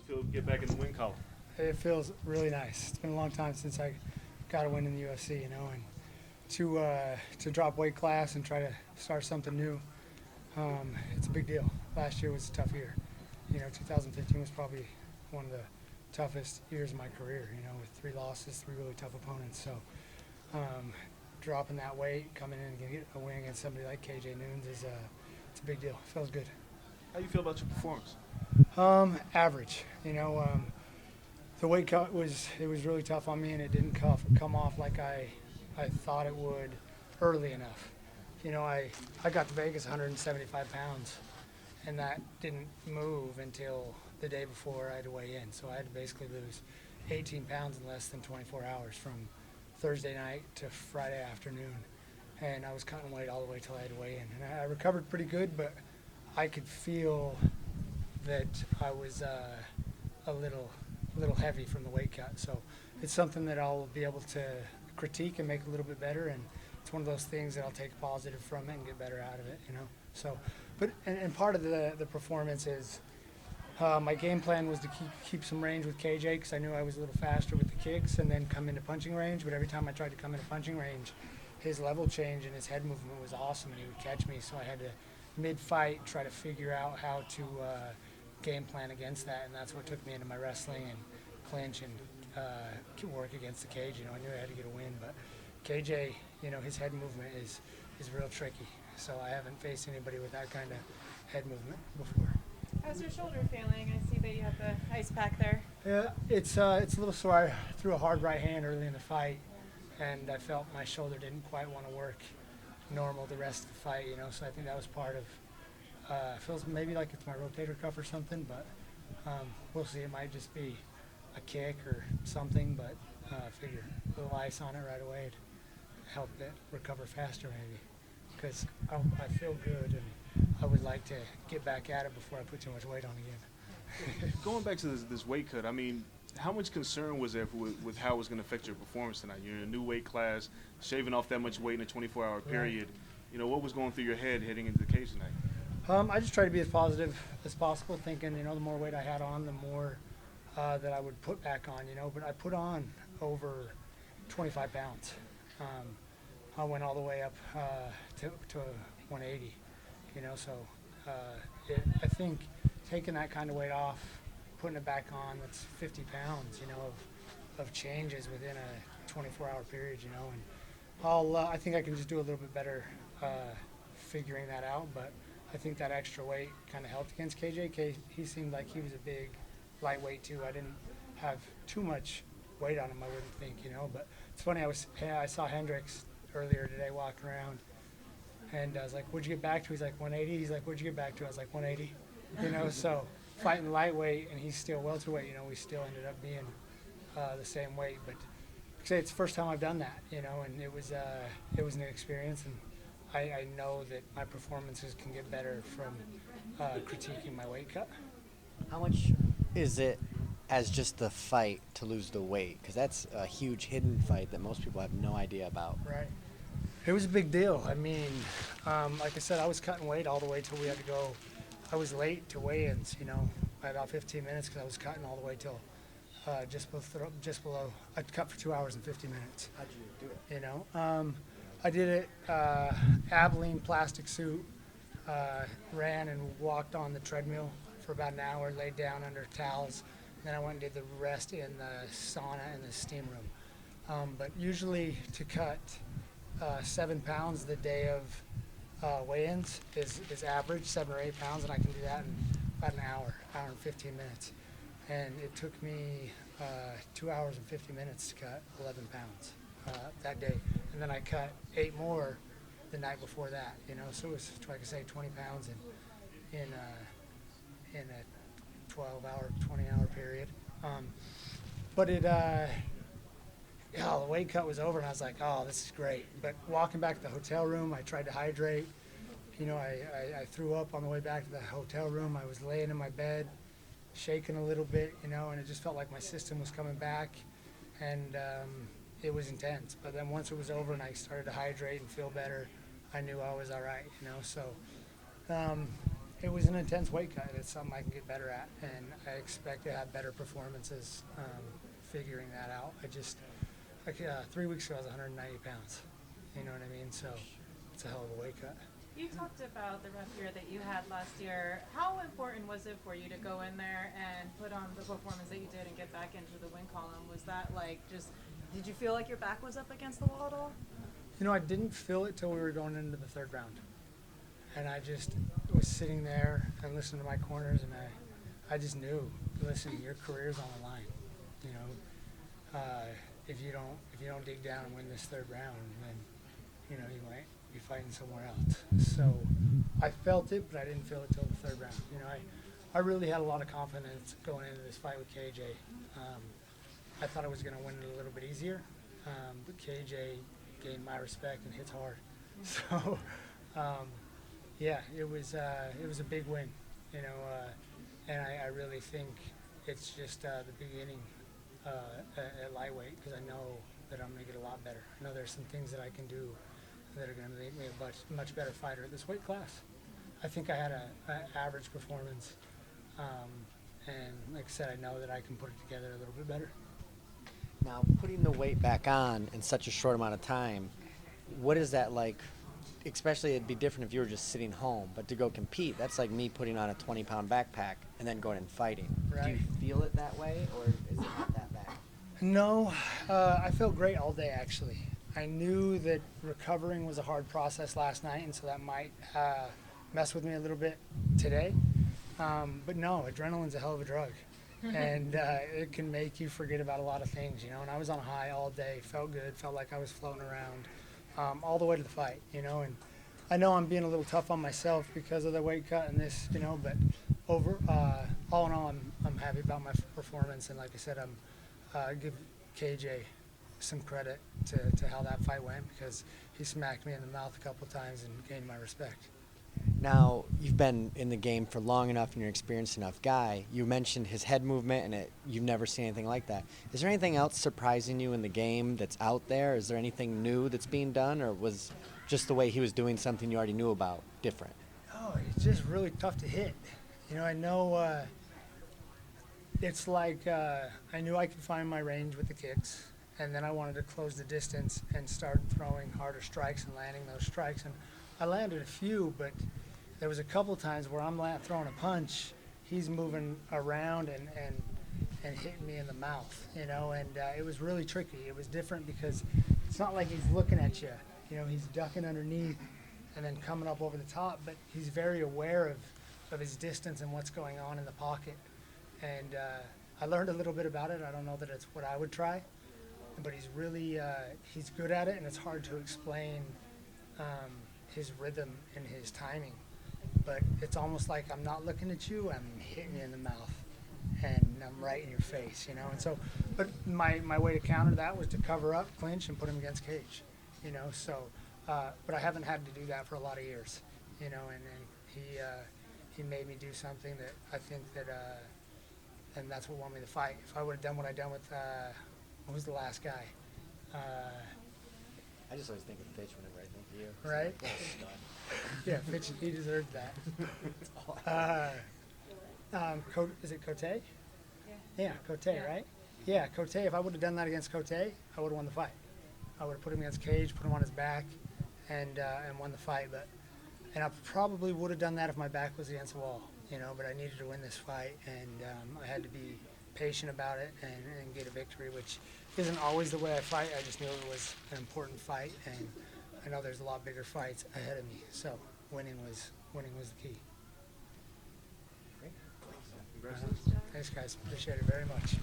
feel to get back in the win column? It feels really nice. It's been a long time since I got a win in the UFC, you know, and to drop weight class and try to start something new, it's a big deal. Last year was a tough year. You know, 2015 was probably one of the toughest years of my career, you know, with 3 losses, 3 really tough opponents. So dropping that weight, coming in and getting a win against somebody like KJ Noons it's a big deal. It feels good. How do you feel about your performance? Average. You know, the weight cut was really tough on me, and it didn't come off like I thought it would early enough. You know, I got to Vegas 175 pounds, and that didn't move until the day before I had to weigh in. So I had to basically lose 18 pounds in less than 24 hours from Thursday night to Friday afternoon. And I was cutting weight all the way till I had to weigh in. And I recovered pretty good, but I could feel that I was a little heavy from the weight cut. So it's something that I'll be able to critique and make a little bit better, and it's one of those things that I'll take positive from it and get better out of it, you know. So, but and part of the performance is my game plan was to keep some range with KJ, because I knew I was a little faster with the kicks, and then come into punching range. But every time I tried to come into punching range, his level change and his head movement was awesome, and he would catch me. So I had to mid-fight try to figure out how to game plan against that, and that's what took me into my wrestling and clinch and work against the cage. You know, I knew I had to get a win, but KJ, you know, his head movement is real tricky. So I haven't faced anybody with that kind of head movement before. How's your shoulder feeling? I see that you have the ice pack there. Yeah, it's a little sore. I threw a hard right hand early in the fight, and I felt my shoulder didn't quite want to work normal the rest of the fight, you know, so I think that was part of feels maybe like it's my rotator cuff or something, but we'll see. It might just be a kick or something, but I figure a little ice on it right away would help it recover faster maybe, because I feel good, and I would like to get back at it before I put too much weight on again. Going back to this weight cut, I mean, how much concern was there with how it was going to affect your performance tonight? You're in a new weight class, shaving off that much weight in a 24-hour period. Right. You know, what was going through your head heading into the cage tonight? I just tried to be as positive as possible, thinking, you know, the more weight I had on, the more that I would put back on, you know. But I put on over 25 pounds. I went all the way up to 180, you know. So I think taking that kind of weight off, putting it back on, that's 50 pounds, you know, of changes within a 24-hour period, you know. And I think I can just do a little bit better figuring that out, but I think that extra weight kind of helped against KJ. He seemed like he was a big lightweight too. I didn't have too much weight on him, I wouldn't think, you know. But it's funny, I saw Hendricks earlier today walking around, and I was like, what'd you get back to? He's like, 180. He's like, what'd you get back to? I was like, 180. You know, so fighting lightweight and he's still welterweight, you know, we still ended up being the same weight. But it's the first time I've done that, you know, and it was an experience, and I know that my performances can get better from critiquing my weight cut. How much is it as just the fight to lose the weight? Because that's a huge hidden fight that most people have no idea about. Right. It was a big deal. I mean, like I said, I was cutting weight all the way till we had to go. I was late to weigh-ins, you know, by about 15 minutes, because I was cutting all the way till just below. I cut for 2 hours and 50 minutes. How'd you do it? You know, I did it Abilene plastic suit, ran and walked on the treadmill for about an hour, laid down under towels, and then I went and did the rest in the sauna and the steam room. But usually to cut 7 pounds the day of weigh-ins is average, 7 or 8 pounds, and I can do that in about an hour and 15 minutes. And it took me 2 hours and 50 minutes to cut 11 pounds that day. And then I cut 8 more the night before that, you know, so it was, like I say, 20 pounds in a 12-hour, 20-hour period. But the weight cut was over, and I was like, oh, this is great. But walking back to the hotel room, I tried to hydrate. You know, I threw up on the way back to the hotel room. I was laying in my bed, shaking a little bit, you know, and it just felt like my system was coming back, and it was intense. But then once it was over and I started to hydrate and feel better, I knew I was all right, you know. So it was an intense weight cut. It's something I can get better at, and I expect to have better performances figuring that out. I just, 3 weeks ago, I was 190 pounds. You know what I mean? So it's a hell of a weight cut. You talked about the rough year that you had last year. How important was it for you to go in there and put on the performance that you did and get back into the win column? Was that like just, did you feel like your back was up against the wall at all? You know, I didn't feel it till we were going into the third round. And I just was sitting there and listening to my corners, and I just knew, listen, your career's on the line. You know, if you don't dig down and win this third round, then, you know, you might be fighting somewhere else. So I felt it, but I didn't feel it till the third round. You know, I really had a lot of confidence going into this fight with KJ. I thought I was going to win it a little bit easier, but KJ gained my respect and hits hard. So, yeah, it was a big win, you know, and I really think it's just the beginning at lightweight, because I know that I'm going to get a lot better. I know there's some things that I can do that are going to make me a much better fighter at this weight class. I think I had an average performance, and like I said, I know that I can put it together a little bit better. Now, putting the weight back on in such a short amount of time, what is that like? Especially, it'd be different if you were just sitting home, but to go compete, that's like me putting on a 20-pound backpack and then going and fighting. Right. Do you feel it that way, or is it not that bad? No, I felt great all day, actually. I knew that recovering was a hard process last night, and so that might mess with me a little bit today. But no, adrenaline's a hell of a drug. And it can make you forget about a lot of things, you know. And I was on a high all day, felt good, felt like I was floating around all the way to the fight, you know. And I know I'm being a little tough on myself because of the weight cut and this, you know. But all in all, I'm happy about my performance. And like I said, I'm give KJ some credit to how that fight went, because he smacked me in the mouth a couple of times and gained my respect. Now, you've been in the game for long enough and you're an experienced enough guy. You mentioned his head movement, and you've never seen anything like that. Is there anything else surprising you in the game that's out there? Is there anything new that's being done, or was just the way he was doing something you already knew about different? Oh, it's just really tough to hit. You know, I know it's like I knew I could find my range with the kicks, and then I wanted to close the distance and start throwing harder strikes and landing those strikes. And I landed a few, but there was a couple times where I'm throwing a punch, he's moving around and hitting me in the mouth, you know, and it was really tricky. It was different because it's not like he's looking at you. You know, he's ducking underneath and then coming up over the top, but he's very aware of his distance and what's going on in the pocket. And I learned a little bit about it. I don't know that it's what I would try, but he's really, he's good at it, and it's hard to explain his rhythm and his timing. But it's almost like I'm not looking at you, I'm hitting you in the mouth, and I'm right in your face, you know. And so, but my way to counter that was to cover up, clinch, and put him against cage, you know. So, but I haven't had to do that for a lot of years, you know. And he made me do something that I think that, and that's what won me the fight. If I would have done what I done with, what was the last guy? I just always think of Fitch whenever I think of you. Right? Yeah, Fitch, he deserved that. Is it Cote? Yeah, Cote, right? Yeah, Cote. If I would have done that against Cote, I would have won the fight. I would have put him against cage, put him on his back, and won the fight. And I probably would have done that if my back was against the wall, you know. But I needed to win this fight, and I had to be patient about it and get a victory, which isn't always the way I fight. I just knew it was an important fight, and I know there's a lot bigger fights ahead of me. So winning was the key. Congratulations. Thanks, guys. Appreciate it very much.